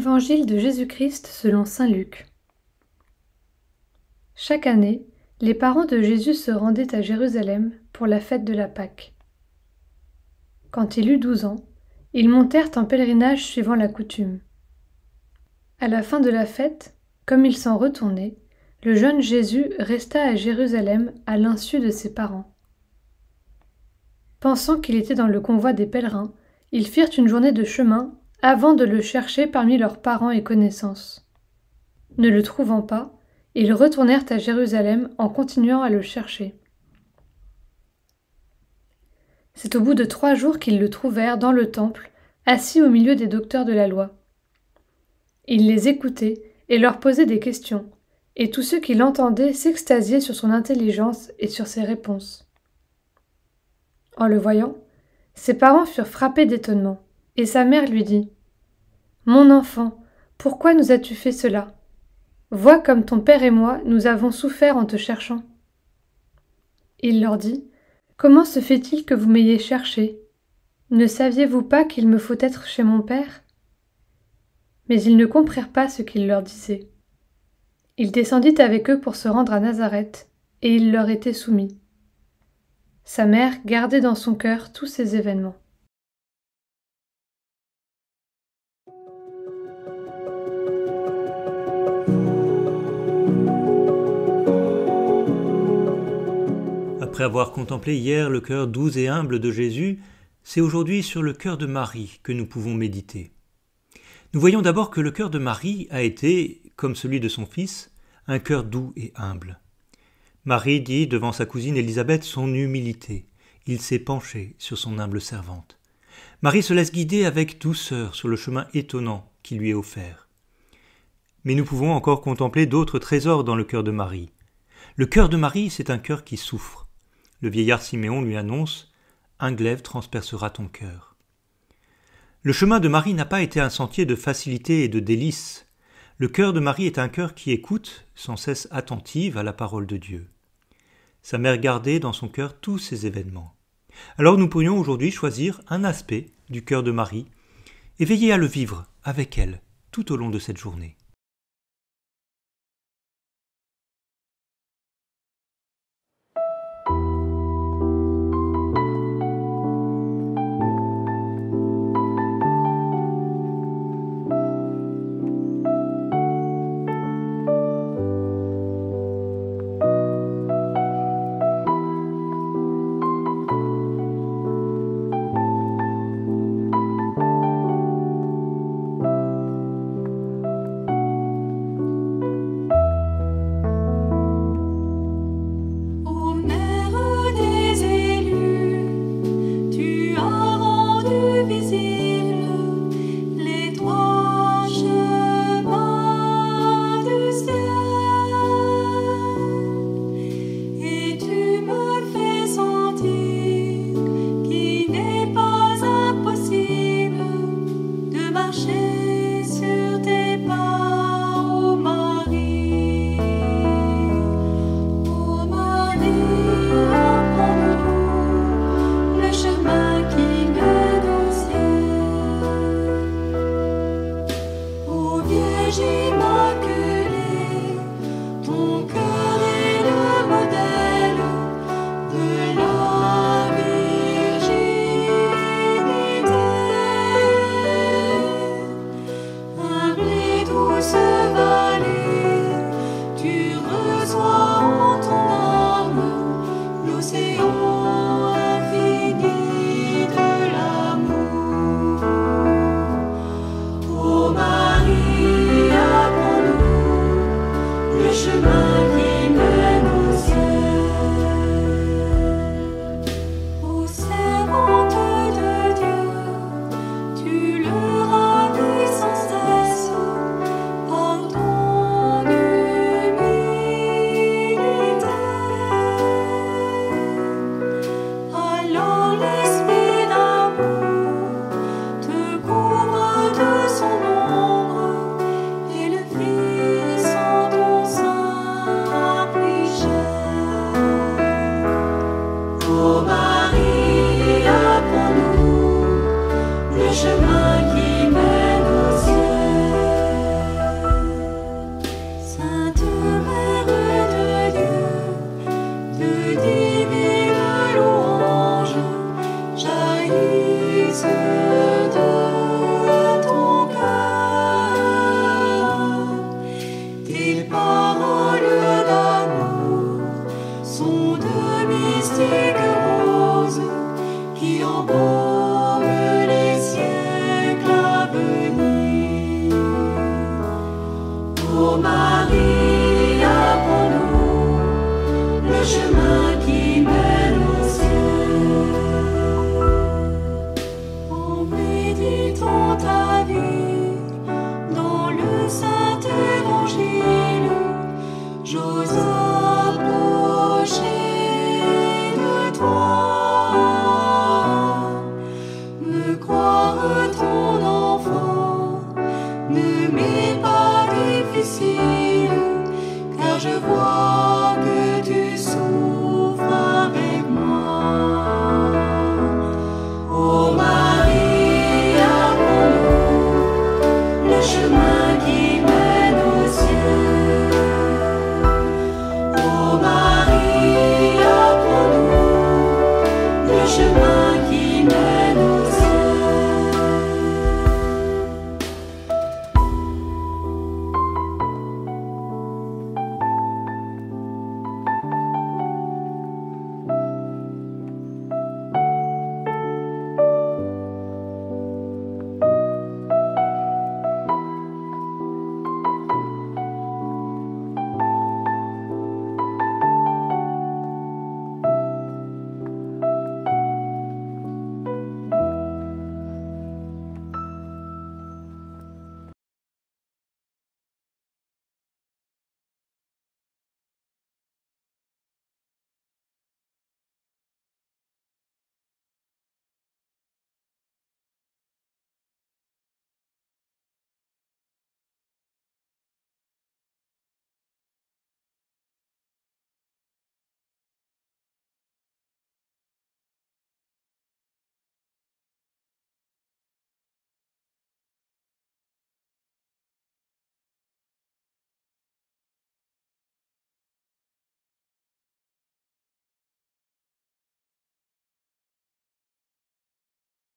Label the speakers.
Speaker 1: Évangile de Jésus-Christ selon saint Luc. Chaque année, les parents de Jésus se rendaient à Jérusalem pour la fête de la Pâque. Quand il eut 12 ans, ils montèrent en pèlerinage suivant la coutume. À la fin de la fête, comme ils s'en retournaient, le jeune Jésus resta à Jérusalem à l'insu de ses parents. Pensant qu'il était dans le convoi des pèlerins, ils firent une journée de chemin avant de le chercher parmi leurs parents et connaissances. Ne le trouvant pas, ils retournèrent à Jérusalem en continuant à le chercher. C'est au bout de 3 jours qu'ils le trouvèrent dans le temple, assis au milieu des docteurs de la loi. Il les écoutait et leur posait des questions, et tous ceux qui l'entendaient s'extasiaient sur son intelligence et sur ses réponses. En le voyant, ses parents furent frappés d'étonnement, et sa mère lui dit : « Mon enfant, pourquoi nous as-tu fait cela ? Vois comme ton père et moi, nous avons souffert en te cherchant. » Il leur dit : « Comment se fait-il que vous m'ayez cherché ? Ne saviez-vous pas qu'il me faut être chez mon père ? » Mais ils ne comprirent pas ce qu'il leur disait. Il descendit avec eux pour se rendre à Nazareth, et il leur était soumis. Sa mère gardait dans son cœur tous ces événements.
Speaker 2: Après avoir contemplé hier le cœur doux et humble de Jésus, c'est aujourd'hui sur le cœur de Marie que nous pouvons méditer. Nous voyons d'abord que le cœur de Marie a été, comme celui de son fils, un cœur doux et humble. Marie dit devant sa cousine Élisabeth son humilité. Il s'est penché sur son humble servante. Marie se laisse guider avec douceur sur le chemin étonnant qui lui est offert. Mais nous pouvons encore contempler d'autres trésors dans le cœur de Marie. Le cœur de Marie, c'est un cœur qui souffre. Le vieillard Siméon lui annonce « Un glaive transpercera ton cœur ». Le chemin de Marie n'a pas été un sentier de facilité et de délices. Le cœur de Marie est un cœur qui écoute, sans cesse attentive à la parole de Dieu. Sa mère gardait dans son cœur tous ces événements. Alors nous pourrions aujourd'hui choisir un aspect du cœur de Marie et veiller à le vivre avec elle tout au long de cette journée.
Speaker 3: Ô Marie, pour nous le chemin